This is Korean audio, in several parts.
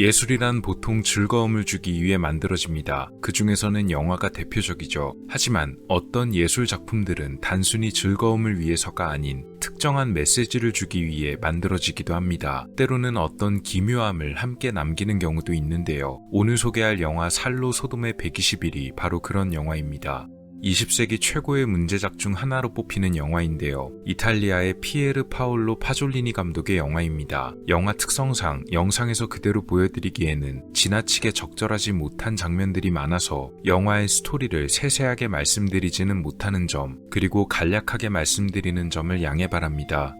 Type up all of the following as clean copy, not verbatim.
예술이란 보통 즐거움을 주기 위해 만들어집니다. 그 중에서는 영화가 대표적이죠. 하지만 어떤 예술 작품들은 단순히 즐거움을 위해서가 아닌 특정한 메시지를 주기 위해 만들어지기도 합니다. 때로는 어떤 기묘함을 함께 남기는 경우도 있는데요. 오늘 소개할 영화 살로 소돔의 120일이 바로 그런 영화입니다. 20세기 최고의 문제작 중 하나로 뽑히는 영화인데요. 이탈리아의 피에르 파올로 파졸리니 감독의 영화입니다. 영화 특성상 영상에서 그대로 보여드리기에는 지나치게 적절하지 못한 장면들이 많아서 영화의 스토리를 세세하게 말씀드리지는 못하는 점, 그리고 간략하게 말씀드리는 점을 양해 바랍니다.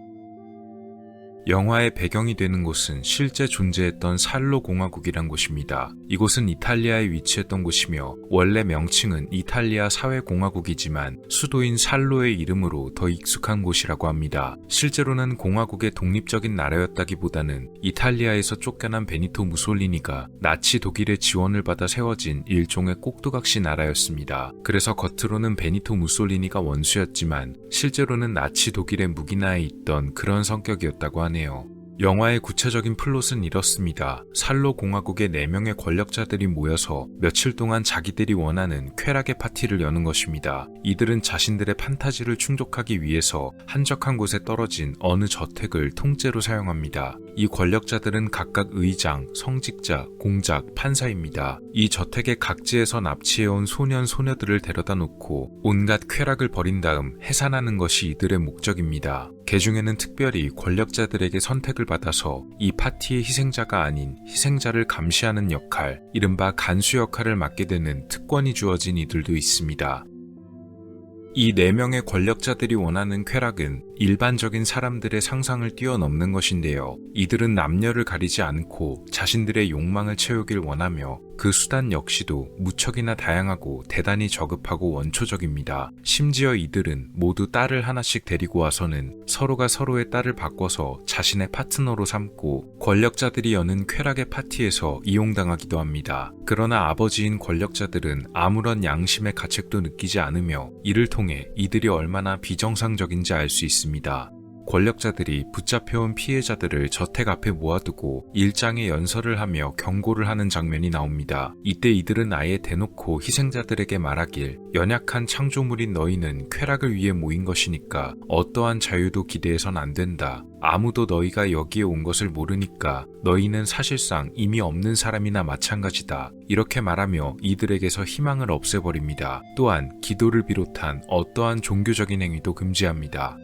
영화의 배경이 되는 곳은 실제 존재했던 살로 공화국이란 곳입니다. 이곳은 이탈리아에 위치했던 곳이며 원래 명칭은 이탈리아 사회공화국이지만 수도인 살로의 이름으로 더 익숙한 곳이라고 합니다. 실제로는 공화국의 독립적인 나라였다기보다는 이탈리아에서 쫓겨난 베니토 무솔리니가 나치 독일의 지원을 받아 세워진 일종의 꼭두각시 나라였습니다. 그래서 겉으로는 베니토 무솔리니가 원수였지만 실제로는 나치 독일의 무기나에 있던 그런 성격이었다고 하네요. 영화의 구체적인 플롯은 이렇습니다. 살로 공화국의 4명의 권력자들이 모여서 며칠 동안 자기들이 원하는 쾌락의 파티를 여는 것입니다. 이들은 자신들의 판타지를 충족하기 위해서 한적한 곳에 떨어진 어느 저택을 통째로 사용합니다. 이 권력자들은 각각 의장, 성직자, 공작, 판사입니다. 이 저택의 각지에서 납치해온 소년, 소녀들을 데려다 놓고 온갖 쾌락을 벌인 다음 해산하는 것이 이들의 목적입니다. 그 중에는 특별히 권력자들에게 선택을 받아서 이 파티의 희생자가 아닌 희생자를 감시하는 역할, 이른바 간수 역할을 맡게 되는 특권이 주어진 이들도 있습니다. 이 4명의 권력자들이 원하는 쾌락은 일반적인 사람들의 상상을 뛰어넘는 것인데요. 이들은 남녀를 가리지 않고 자신들의 욕망을 채우길 원하며 그 수단 역시도 무척이나 다양하고 대단히 저급하고 원초적입니다. 심지어 이들은 모두 딸을 하나씩 데리고 와서는 서로가 서로의 딸을 바꿔서 자신의 파트너로 삼고 권력자들이 여는 쾌락의 파티에서 이용당하기도 합니다. 그러나 아버지인 권력자들은 아무런 양심의 가책도 느끼지 않으며 이를 통해 이들이 얼마나 비정상적인지 알 수 있습니다. 권력자들이 붙잡혀온 피해자들을 저택 앞에 모아두고 일장의 연설을 하며 경고를 하는 장면이 나옵니다. 이때 이들은 아예 대놓고 희생자들에게 말하길, 연약한 창조물인 너희는 쾌락을 위해 모인 것이니까 어떠한 자유도 기대해선 안 된다. 아무도 너희가 여기에 온 것을 모르니까 너희는 사실상 이미 없는 사람이나 마찬가지다. 이렇게 말하며 이들에게서 희망을 없애버립니다. 또한 기도를 비롯한 어떠한 종교적인 행위도 금지합니다.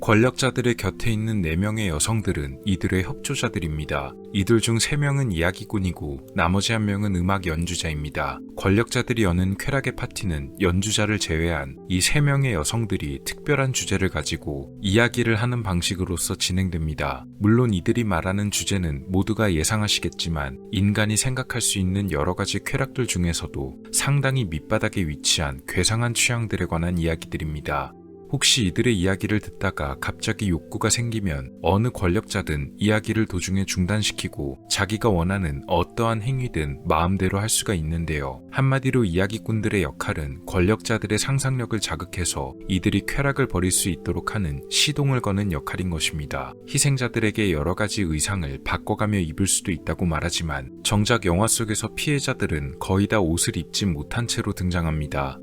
권력자들의 곁에 있는 4명의 여성들은 이들의 협조자들입니다. 이들 중 3명은 이야기꾼이고 나머지 1명은 음악 연주자입니다. 권력자들이 여는 쾌락의 파티는 연주자를 제외한 이 3명의 여성들이 특별한 주제를 가지고 이야기를 하는 방식으로서 진행됩니다. 물론 이들이 말하는 주제는 모두가 예상하시겠지만 인간이 생각할 수 있는 여러 가지 쾌락들 중에서도 상당히 밑바닥에 위치한 괴상한 취향들에 관한 이야기들입니다. 혹시 이들의 이야기를 듣다가 갑자기 욕구가 생기면 어느 권력자든 이야기를 도중에 중단시키고 자기가 원하는 어떠한 행위든 마음대로 할 수가 있는데요. 한마디로 이야기꾼들의 역할은 권력자들의 상상력을 자극해서 이들이 쾌락을 벌일 수 있도록 하는 시동을 거는 역할인 것입니다. 희생자들에게 여러 가지 의상을 바꿔가며 입을 수도 있다고 말하지만 정작 영화 속에서 피해자들은 거의 다 옷을 입지 못한 채로 등장합니다.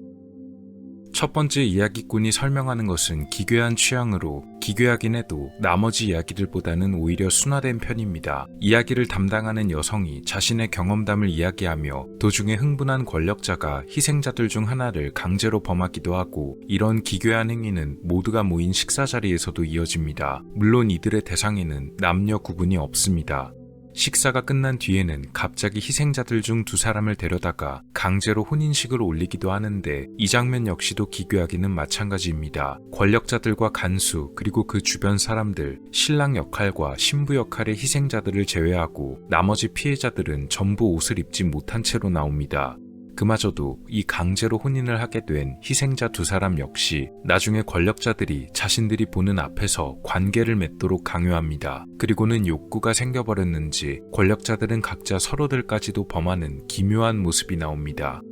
첫 번째 이야기꾼이 설명하는 것은 기괴한 취향으로 기괴하긴 해도 나머지 이야기들보다는 오히려 순화된 편입니다. 이야기를 담당하는 여성이 자신의 경험담을 이야기하며 도중에 흥분한 권력자가 희생자들 중 하나를 강제로 범하기도 하고 이런 기괴한 행위는 모두가 모인 식사 자리에서도 이어집니다. 물론 이들의 대상에는 남녀 구분이 없습니다. 식사가 끝난 뒤에는 갑자기 희생자들 중 2사람을 데려다가 강제로 혼인식을 올리기도 하는데 이 장면 역시도 기괴하기는 마찬가지입니다. 권력자들과 간수 그리고 그 주변 사람들, 신랑 역할과 신부 역할의 희생자들을 제외하고 나머지 피해자들은 전부 옷을 입지 못한 채로 나옵니다. 그마저도 이 강제로 혼인을 하게 된 희생자 2사람 역시 나중에 권력자들이 자신들이 보는 앞에서 관계를 맺도록 강요합니다. 그리고는 욕구가 생겨버렸는지 권력자들은 각자 서로들까지도 범하는 기묘한 모습이 나옵니다.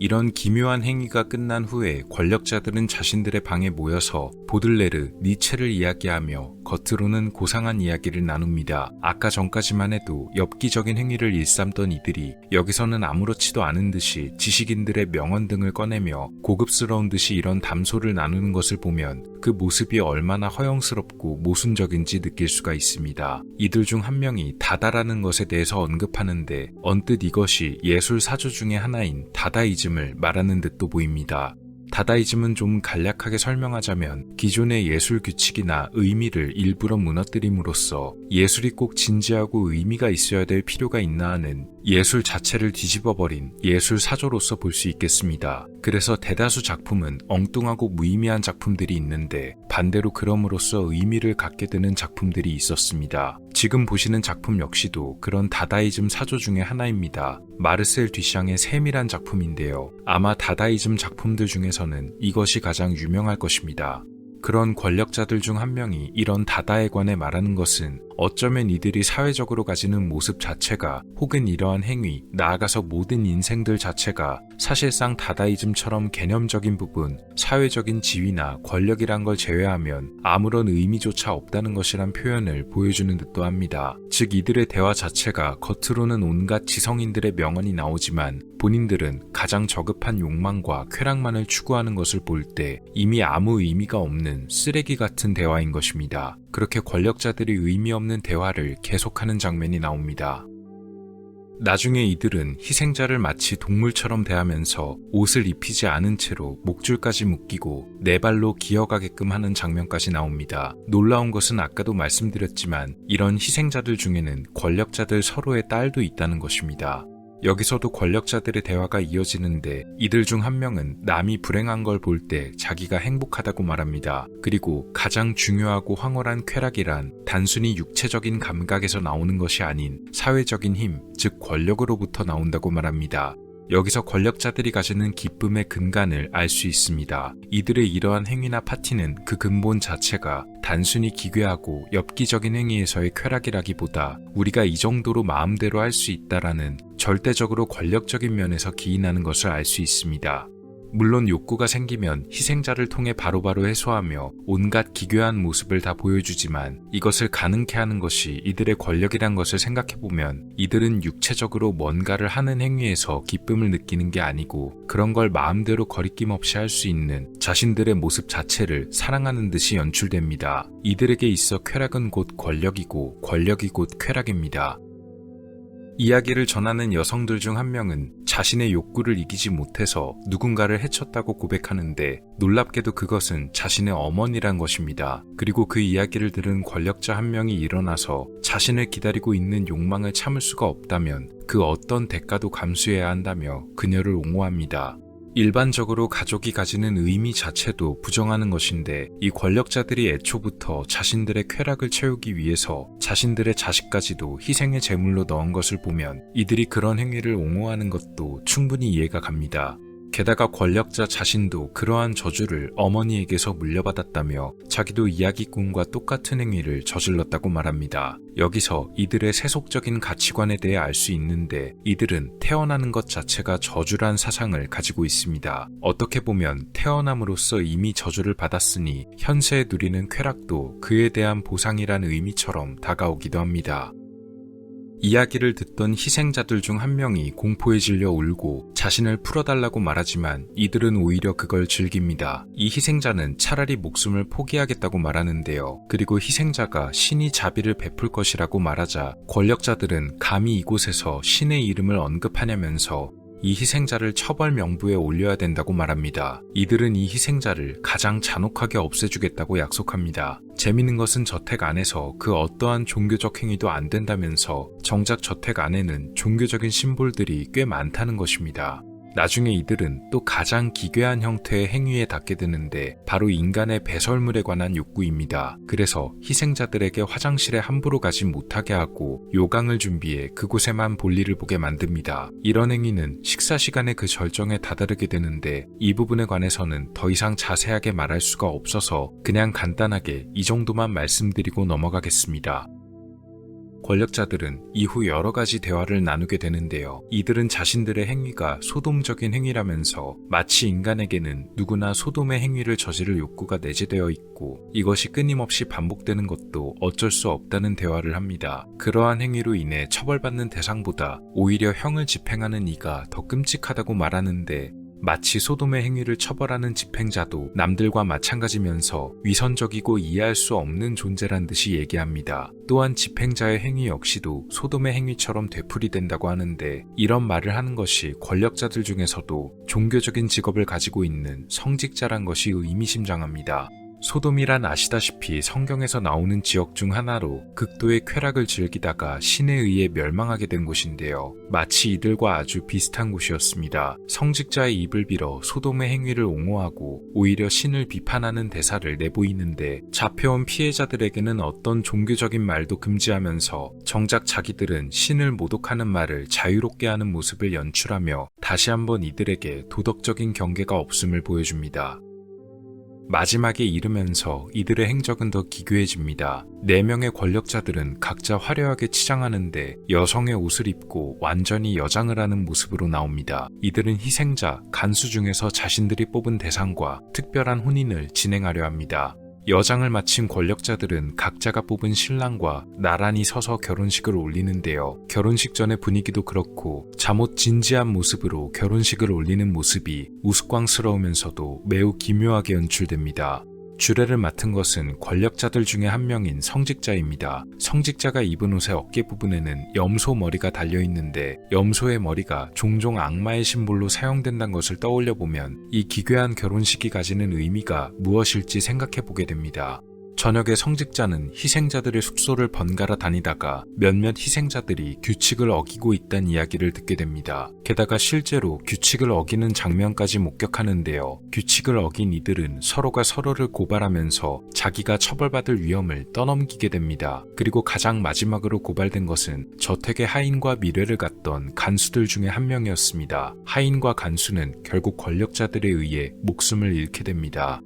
이런 기묘한 행위가 끝난 후에 권력자들은 자신들의 방에 모여서 보들레르, 니체를 이야기하며 겉으로는 고상한 이야기를 나눕니다. 아까 전까지만 해도 엽기적인 행위를 일삼던 이들이 여기서는 아무렇지도 않은 듯이 지식인들의 명언 등을 꺼내며 고급스러운 듯이 이런 담소를 나누는 것을 보면 그 모습이 얼마나 허영스럽고 모순적인지 느낄 수가 있습니다. 이들 중 한 명이 다다라는 것에 대해서 언급하는데 언뜻 이것이 예술 사조 중의 하나인 다다이즘을 말하는 듯도 보입니다. 다다이즘은 좀 간략하게 설명하자면 기존의 예술 규칙이나 의미를 일부러 무너뜨림으로써 예술이 꼭 진지하고 의미가 있어야 될 필요가 있나 하는 예술 자체를 뒤집어버린 예술 사조로서 볼 수 있겠습니다. 그래서 대다수 작품은 엉뚱하고 무의미한 작품들이 있는데 반대로 그럼으로써 의미를 갖게 되는 작품들이 있었습니다. 지금 보시는 작품 역시도 그런 다다이즘 사조 중의 하나입니다. 마르셀 듀샹의 세밀한 작품인데요. 아마 다다이즘 작품들 중에서는 이것이 가장 유명할 것입니다. 그런 권력자들 중 한 명이 이런 다다에 관해 말하는 것은 어쩌면 이들이 사회적으로 가지는 모습 자체가 혹은 이러한 행위, 나아가서 모든 인생들 자체가 사실상 다다이즘처럼 개념적인 부분, 사회적인 지위나 권력이란 걸 제외하면 아무런 의미조차 없다는 것이란 표현을 보여주는 듯도 합니다. 즉 이들의 대화 자체가 겉으로는 온갖 지성인들의 명언이 나오지만 본인들은 가장 저급한 욕망과 쾌락만을 추구하는 것을 볼 때 이미 아무 의미가 없는 쓰레기 같은 대화인 것입니다. 그렇게 권력자들이 의미 없는 대화를 계속하는 장면이 나옵니다. 나중에 이들은 희생자를 마치 동물처럼 대하면서 옷을 입히지 않은 채로 목줄까지 묶이고 네 발로 기어가게끔 하는 장면까지 나옵니다. 놀라운 것은 아까도 말씀드렸지만 이런 희생자들 중에는 권력자들 서로의 딸도 있다는 것입니다. 여기서도 권력자들의 대화가 이어지는데 이들 중 한 명은 남이 불행한 걸 볼 때 자기가 행복하다고 말합니다. 그리고 가장 중요하고 황홀한 쾌락이란 단순히 육체적인 감각에서 나오는 것이 아닌 사회적인 힘, 즉 권력으로부터 나온다고 말합니다. 여기서 권력자들이 가지는 기쁨의 근간을 알 수 있습니다. 이들의 이러한 행위나 파티는 그 근본 자체가 단순히 기괴하고 엽기적인 행위에서의 쾌락이라기보다 우리가 이 정도로 마음대로 할 수 있다라는 절대적으로 권력적인 면에서 기인하는 것을 알 수 있습니다. 물론 욕구가 생기면 희생자를 통해 바로바로 해소하며 온갖 기괴한 모습을 다 보여주지만 이것을 가능케 하는 것이 이들의 권력이란 것을 생각해보면 이들은 육체적으로 뭔가를 하는 행위에서 기쁨을 느끼는 게 아니고 그런 걸 마음대로 거리낌 없이 할 수 있는 자신들의 모습 자체를 사랑하는 듯이 연출됩니다. 이들에게 있어 쾌락은 곧 권력이고 권력이 곧 쾌락입니다. 이야기를 전하는 여성들 중 한 명은 자신의 욕구를 이기지 못해서 누군가를 해쳤다고 고백하는데 놀랍게도 그것은 자신의 어머니란 것입니다. 그리고 그 이야기를 들은 권력자 한 명이 일어나서 자신을 기다리고 있는 욕망을 참을 수가 없다면 그 어떤 대가도 감수해야 한다며 그녀를 옹호합니다. 일반적으로 가족이 가지는 의미 자체도 부정하는 것인데 이 권력자들이 애초부터 자신들의 쾌락을 채우기 위해서 자신들의 자식까지도 희생의 제물로 넣은 것을 보면 이들이 그런 행위를 옹호하는 것도 충분히 이해가 갑니다. 게다가 권력자 자신도 그러한 저주를 어머니에게서 물려받았다며 자기도 이야기꾼과 똑같은 행위를 저질렀다고 말합니다. 여기서 이들의 세속적인 가치관에 대해 알 수 있는데 이들은 태어나는 것 자체가 저주란 사상을 가지고 있습니다. 어떻게 보면 태어남으로써 이미 저주를 받았으니 현세에 누리는 쾌락도 그에 대한 보상이란 의미처럼 다가오기도 합니다. 이야기를 듣던 희생자들 중 한 명이 공포에 질려 울고 자신을 풀어달라고 말하지만 이들은 오히려 그걸 즐깁니다. 이 희생자는 차라리 목숨을 포기하겠다고 말하는데요. 그리고 희생자가 신이 자비를 베풀 것이라고 말하자 권력자들은 감히 이곳에서 신의 이름을 언급하냐면서 이 희생자를 처벌 명부에 올려야 된다고 말합니다. 이들은 이 희생자를 가장 잔혹하게 없애주겠다고 약속합니다. 재미있는 것은 저택 안에서 그 어떠한 종교적 행위도 안 된다면서 정작 저택 안에는 종교적인 심볼들이 꽤 많다는 것입니다. 나중에 이들은 또 가장 기괴한 형태의 행위에 닿게 되는데 바로 인간의 배설물에 관한 욕구입니다. 그래서 희생자들에게 화장실에 함부로 가지 못하게 하고 요강을 준비해 그곳에만 볼일을 보게 만듭니다. 이런 행위는 식사 시간에 그 절정에 다다르게 되는데 이 부분에 관해서는 더 이상 자세하게 말할 수가 없어서 그냥 간단하게 이 정도만 말씀드리고 넘어가겠습니다. 권력자들은 이후 여러 가지 대화를 나누게 되는데요. 이들은 자신들의 행위가 소돔적인 행위라면서 마치 인간에게는 누구나 소돔의 행위를 저지를 욕구가 내재되어 있고 이것이 끊임없이 반복되는 것도 어쩔 수 없다는 대화를 합니다. 그러한 행위로 인해 처벌받는 대상보다 오히려 형을 집행하는 이가 더 끔찍하다고 말하는데 마치 소돔의 행위를 처벌하는 집행자도 남들과 마찬가지면서 위선적이고 이해할 수 없는 존재란 듯이 얘기합니다. 또한 집행자의 행위 역시도 소돔의 행위처럼 되풀이된다고 하는데 이런 말을 하는 것이 권력자들 중에서도 종교적인 직업을 가지고 있는 성직자란 것이 의미심장합니다. 소돔이란 아시다시피 성경에서 나오는 지역 중 하나로 극도의 쾌락을 즐기다가 신에 의해 멸망하게 된 곳인데요. 마치 이들과 아주 비슷한 곳이었습니다. 성직자의 입을 빌어 소돔의 행위를 옹호하고 오히려 신을 비판하는 대사를 내보이는데 잡혀온 피해자들에게는 어떤 종교적인 말도 금지하면서 정작 자기들은 신을 모독하는 말을 자유롭게 하는 모습을 연출하며 다시 한번 이들에게 도덕적인 경계가 없음을 보여줍니다. 마지막에 이르면서 이들의 행적은 더 기괴해집니다. 4명의 권력자들은 각자 화려하게 치장하는데 여성의 옷을 입고 완전히 여장을 하는 모습으로 나옵니다. 이들은 희생자, 간수 중에서 자신들이 뽑은 대상과 특별한 혼인을 진행하려 합니다. 여장을 마친 권력자들은 각자가 뽑은 신랑과 나란히 서서 결혼식을 올리는데요. 결혼식 전의 분위기도 그렇고 잠옷 진지한 모습으로 결혼식을 올리는 모습이 우스꽝스러우면서도 매우 기묘하게 연출됩니다. 주례를 맡은 것은 권력자들 중에 한 명인 성직자입니다. 성직자가 입은 옷의 어깨 부분에는 염소 머리가 달려있는데 염소의 머리가 종종 악마의 심볼로 사용된다는 것을 떠올려보면 이 기괴한 결혼식이 가지는 의미가 무엇일지 생각해보게 됩니다. 저녁에 성직자는 희생자들의 숙소를 번갈아 다니다가 몇몇 희생자들이 규칙을 어기고 있다는 이야기를 듣게 됩니다. 게다가 실제로 규칙을 어기는 장면까지 목격하는데요. 규칙을 어긴 이들은 서로가 서로를 고발하면서 자기가 처벌받을 위험을 떠넘기게 됩니다. 그리고 가장 마지막으로 고발된 것은 저택의 하인과 미래를 갔던 간수들 중에 한 명이었습니다. 하인과 간수는 결국 권력자들에 의해 목숨을 잃게 됩니다.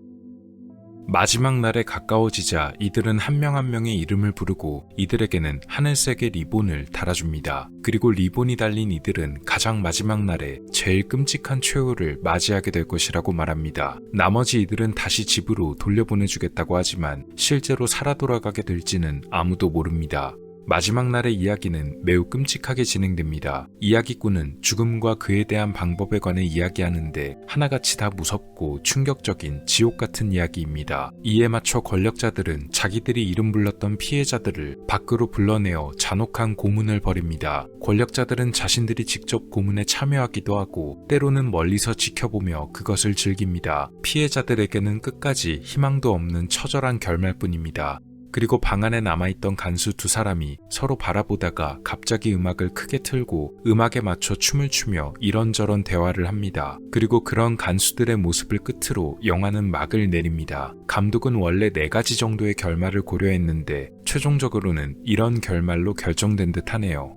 마지막 날에 가까워지자 이들은 한 명 한 명의 이름을 부르고 이들에게는 하늘색의 리본을 달아줍니다. 그리고 리본이 달린 이들은 가장 마지막 날에 제일 끔찍한 최후를 맞이하게 될 것이라고 말합니다. 나머지 이들은 다시 집으로 돌려보내주겠다고 하지만 실제로 살아 돌아가게 될지는 아무도 모릅니다. 마지막 날의 이야기는 매우 끔찍하게 진행됩니다. 이야기꾼은 죽음과 그에 대한 방법에 관해 이야기하는데 하나같이 다 무섭고 충격적인 지옥 같은 이야기입니다. 이에 맞춰 권력자들은 자기들이 이름 불렀던 피해자들을 밖으로 불러내어 잔혹한 고문을 벌입니다. 권력자들은 자신들이 직접 고문에 참여하기도 하고 때로는 멀리서 지켜보며 그것을 즐깁니다. 피해자들에게는 끝까지 희망도 없는 처절한 결말뿐입니다. 그리고 방 안에 남아있던 간수 2사람이 서로 바라보다가 갑자기 음악을 크게 틀고 음악에 맞춰 춤을 추며 이런저런 대화를 합니다. 그리고 그런 간수들의 모습을 끝으로 영화는 막을 내립니다. 감독은 원래 4가지 정도의 결말을 고려했는데 최종적으로는 이런 결말로 결정된 듯 하네요.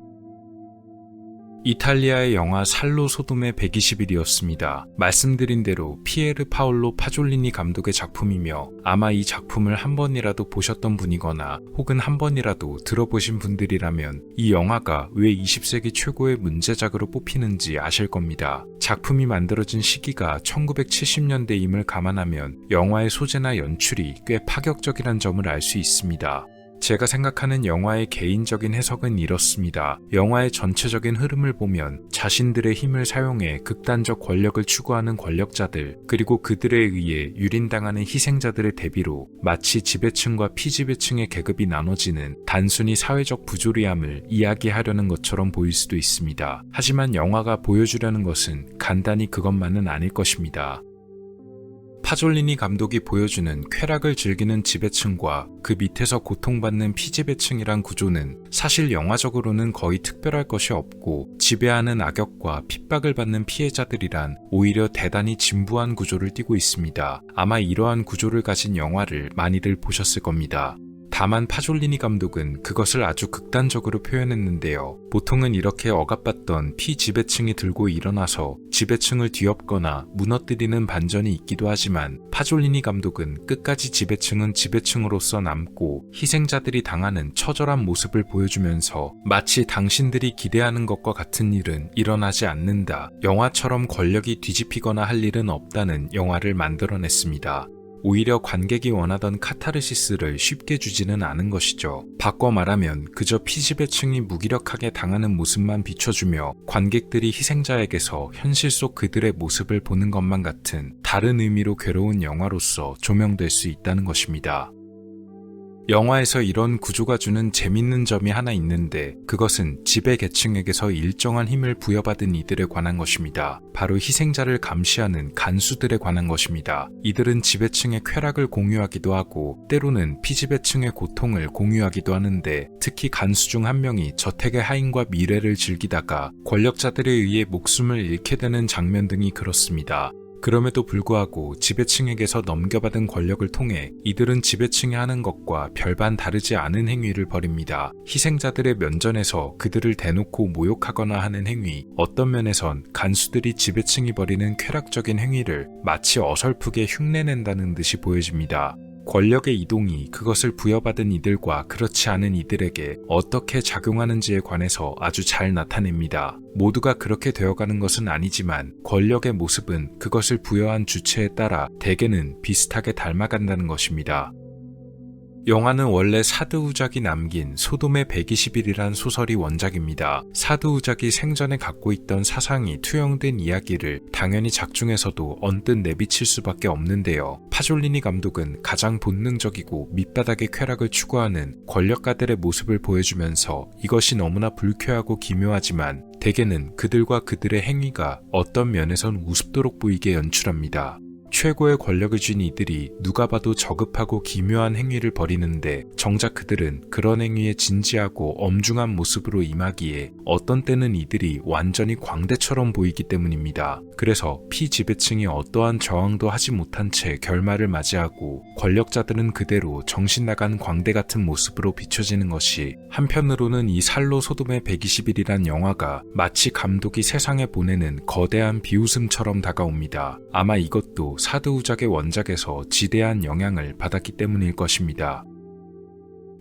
이탈리아의 영화 살로 소돔의 120일이었습니다. 말씀드린 대로 피에르 파올로 파졸리니 감독의 작품이며 아마 이 작품을 한 번이라도 보셨던 분이거나 혹은 한 번이라도 들어보신 분들이라면 이 영화가 왜 20세기 최고의 문제작으로 뽑히는지 아실 겁니다. 작품이 만들어진 시기가 1970년대임을 감안하면 영화의 소재나 연출이 꽤 파격적이란 점을 알 수 있습니다. 제가 생각하는 영화의 개인적인 해석은 이렇습니다. 영화의 전체적인 흐름을 보면 자신들의 힘을 사용해 극단적 권력을 추구하는 권력자들 그리고 그들에 의해 유린당하는 희생자들의 대비로 마치 지배층과 피지배층의 계급이 나눠지는 단순히 사회적 부조리함을 이야기하려는 것처럼 보일 수도 있습니다. 하지만 영화가 보여주려는 것은 간단히 그것만은 아닐 것입니다. 파졸리니 감독이 보여주는 쾌락을 즐기는 지배층과 그 밑에서 고통받는 피지배층이란 구조는 사실 영화적으로는 거의 특별할 것이 없고 지배하는 악역과 핍박을 받는 피해자들이란 오히려 대단히 진부한 구조를 띠고 있습니다. 아마 이러한 구조를 가진 영화를 많이들 보셨을 겁니다. 다만 파졸리니 감독은 그것을 아주 극단적으로 표현했는데요. 보통은 이렇게 억압받던 피지배층이 들고 일어나서 지배층을 뒤엎거나 무너뜨리는 반전이 있기도 하지만 파졸리니 감독은 끝까지 지배층은 지배층으로서 남고 희생자들이 당하는 처절한 모습을 보여주면서 마치 당신들이 기대하는 것과 같은 일은 일어나지 않는다, 영화처럼 권력이 뒤집히거나 할 일은 없다는 영화를 만들어냈습니다. 오히려 관객이 원하던 카타르시스를 쉽게 주지는 않은 것이죠. 바꿔 말하면 그저 피지배층이 무기력하게 당하는 모습만 비춰주며 관객들이 희생자에게서 현실 속 그들의 모습을 보는 것만 같은 다른 의미로 괴로운 영화로서 조명될 수 있다는 것입니다. 영화에서 이런 구조가 주는 재밌는 점이 하나 있는데 그것은 지배계층에게서 일정한 힘을 부여받은 이들에 관한 것입니다. 바로 희생자를 감시하는 간수들에 관한 것입니다. 이들은 지배층의 쾌락을 공유하기도 하고 때로는 피지배층의 고통을 공유하기도 하는데 특히 간수 중 한 명이 저택의 하인과 미래를 즐기다가 권력자들에 의해 목숨을 잃게 되는 장면 등이 그렇습니다. 그럼에도 불구하고 지배층에게서 넘겨받은 권력을 통해 이들은 지배층이 하는 것과 별반 다르지 않은 행위를 벌입니다. 희생자들의 면전에서 그들을 대놓고 모욕하거나 하는 행위, 어떤 면에선 간수들이 지배층이 벌이는 쾌락적인 행위를 마치 어설프게 흉내낸다는 듯이 보여집니다. 권력의 이동이 그것을 부여받은 이들과 그렇지 않은 이들에게 어떻게 작용하는지에 관해서 아주 잘 나타냅니다. 모두가 그렇게 되어가는 것은 아니지만 권력의 모습은 그것을 부여한 주체에 따라 대개는 비슷하게 닮아간다는 것입니다. 영화는 원래 사드 우작이 남긴 소돔의 120일이란 소설이 원작입니다. 사드 우작이 생전에 갖고 있던 사상이 투영된 이야기를 당연히 작중에서도 언뜻 내비칠 수밖에 없는데요. 파졸리니 감독은 가장 본능적이고 밑바닥의 쾌락을 추구하는 권력가들의 모습을 보여주면서 이것이 너무나 불쾌하고 기묘하지만 대개는 그들과 그들의 행위가 어떤 면에선 우습도록 보이게 연출합니다. 최고의 권력을 쥔 이들이 누가 봐도 저급하고 기묘한 행위를 벌이는데 정작 그들은 그런 행위에 진지하고 엄중한 모습으로 임하기에 어떤 때는 이들이 완전히 광대처럼 보이기 때문입니다. 그래서 피지배층이 어떠한 저항도 하지 못한 채 결말을 맞이하고 권력자들은 그대로 정신나간 광대 같은 모습으로 비춰지는 것이 한편으로는 이 살로 소돔의 120일이란 영화가 마치 감독이 세상에 보내는 거대한 비웃음처럼 다가옵니다. 아마 이것도 사드 우작의 원작에서 지대한 영향을 받았기 때문일 것입니다.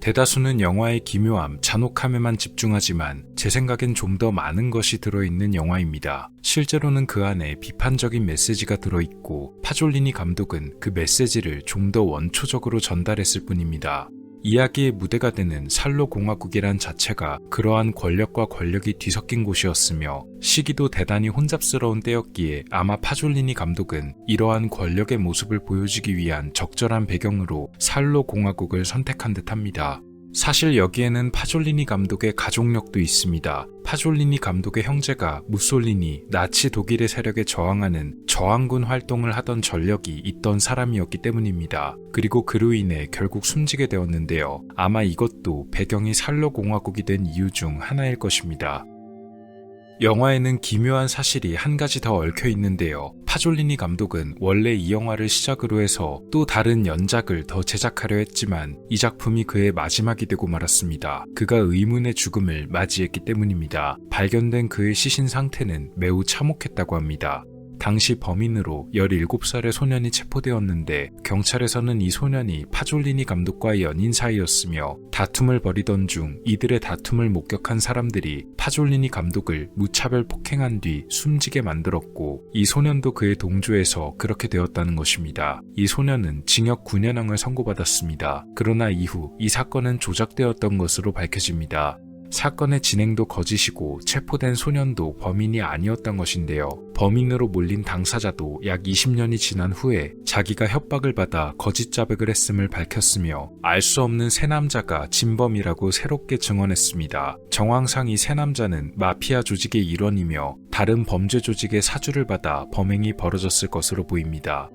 대다수는 영화의 기묘함, 잔혹함에만 집중하지만 제 생각엔 좀 더 많은 것이 들어있는 영화입니다. 실제로는 그 안에 비판적인 메시지가 들어있고 파졸리니 감독은 그 메시지를 좀 더 원초적으로 전달했을 뿐입니다. 이야기의 무대가 되는 살로 공화국이란 자체가 그러한 권력과 권력이 뒤섞인 곳이었으며 시기도 대단히 혼잡스러운 때였기에 아마 파졸리니 감독은 이러한 권력의 모습을 보여주기 위한 적절한 배경으로 살로 공화국을 선택한 듯합니다. 사실 여기에는 파졸리니 감독의 가족력도 있습니다. 파졸리니 감독의 형제가 무솔리니, 나치 독일의 세력에 저항하는 저항군 활동을 하던 전력이 있던 사람이었기 때문입니다. 그리고 그로 인해 결국 숨지게 되었는데요. 아마 이것도 배경이 살로 공화국이 된 이유 중 하나일 것입니다. 영화에는 기묘한 사실이 한 가지 더 얽혀 있는데요. 파졸리니 감독은 원래 이 영화를 시작으로 해서 또 다른 연작을 더 제작하려 했지만 이 작품이 그의 마지막이 되고 말았습니다. 그가 의문의 죽음을 맞이했기 때문입니다. 발견된 그의 시신 상태는 매우 참혹했다고 합니다. 당시 범인으로 17살의 소년이 체포되었는데 경찰에서는 이 소년이 파졸리니 감독과의 연인 사이였으며 다툼을 벌이던 중 이들의 다툼을 목격한 사람들이 파졸리니 감독을 무차별 폭행한 뒤 숨지게 만들었고 이 소년도 그의 동조해서 그렇게 되었다는 것입니다. 이 소년은 징역 9년형을 선고받았습니다. 그러나 이후 이 사건은 조작되었던 것으로 밝혀집니다. 사건의 진행도 거짓이고 체포된 소년도 범인이 아니었던 것인데요. 범인으로 몰린 당사자도 약 20년이 지난 후에 자기가 협박을 받아 거짓 자백을 했음을 밝혔으며 알 수 없는 새 남자가 진범이라고 새롭게 증언했습니다. 정황상 이 새 남자는 마피아 조직의 일원이며 다른 범죄 조직의 사주를 받아 범행이 벌어졌을 것으로 보입니다.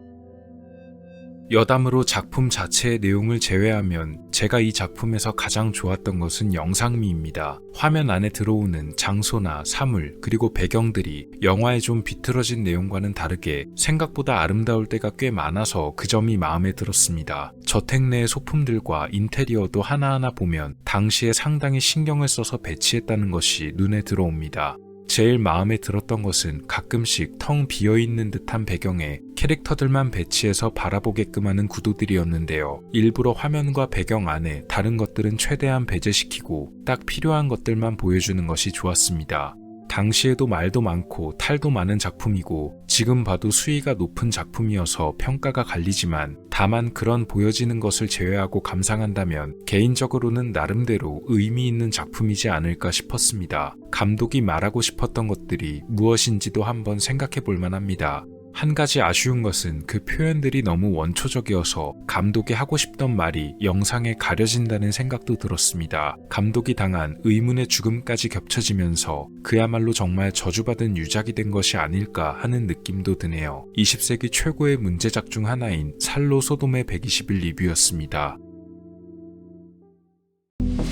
여담으로 작품 자체의 내용을 제외하면 제가 이 작품에서 가장 좋았던 것은 영상미입니다. 화면 안에 들어오는 장소나 사물 그리고 배경들이 영화의 좀 비틀어진 내용과는 다르게 생각보다 아름다울 때가 꽤 많아서 그 점이 마음에 들었습니다. 저택 내의 소품들과 인테리어도 하나하나 보면 당시에 상당히 신경을 써서 배치했다는 것이 눈에 들어옵니다. 제일 마음에 들었던 것은 가끔씩 텅 비어있는 듯한 배경에 캐릭터들만 배치해서 바라보게끔 하는 구도들이었는데요. 일부러 화면과 배경 안에 다른 것들은 최대한 배제시키고 딱 필요한 것들만 보여주는 것이 좋았습니다. 당시에도 말도 많고 탈도 많은 작품이고 지금 봐도 수위가 높은 작품이어서 평가가 갈리지만 다만 그런 보여지는 것을 제외하고 감상한다면 개인적으로는 나름대로 의미 있는 작품이지 않을까 싶었습니다. 감독이 말하고 싶었던 것들이 무엇인지도 한번 생각해 볼 만합니다. 한 가지 아쉬운 것은 그 표현들이 너무 원초적이어서 감독이 하고 싶던 말이 영상에 가려진다는 생각도 들었습니다. 감독이 당한 의문의 죽음까지 겹쳐지면서 그야말로 정말 저주받은 유작이 된 것이 아닐까 하는 느낌도 드네요. 20세기 최고의 문제작 중 하나인 살로 소돔의 120일 리뷰였습니다.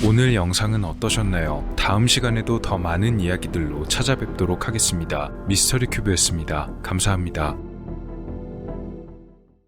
오늘 영상은 어떠셨나요? 다음 시간에도 더 많은 이야기들로 찾아뵙도록 하겠습니다. 미스터리 큐브였습니다. 감사합니다.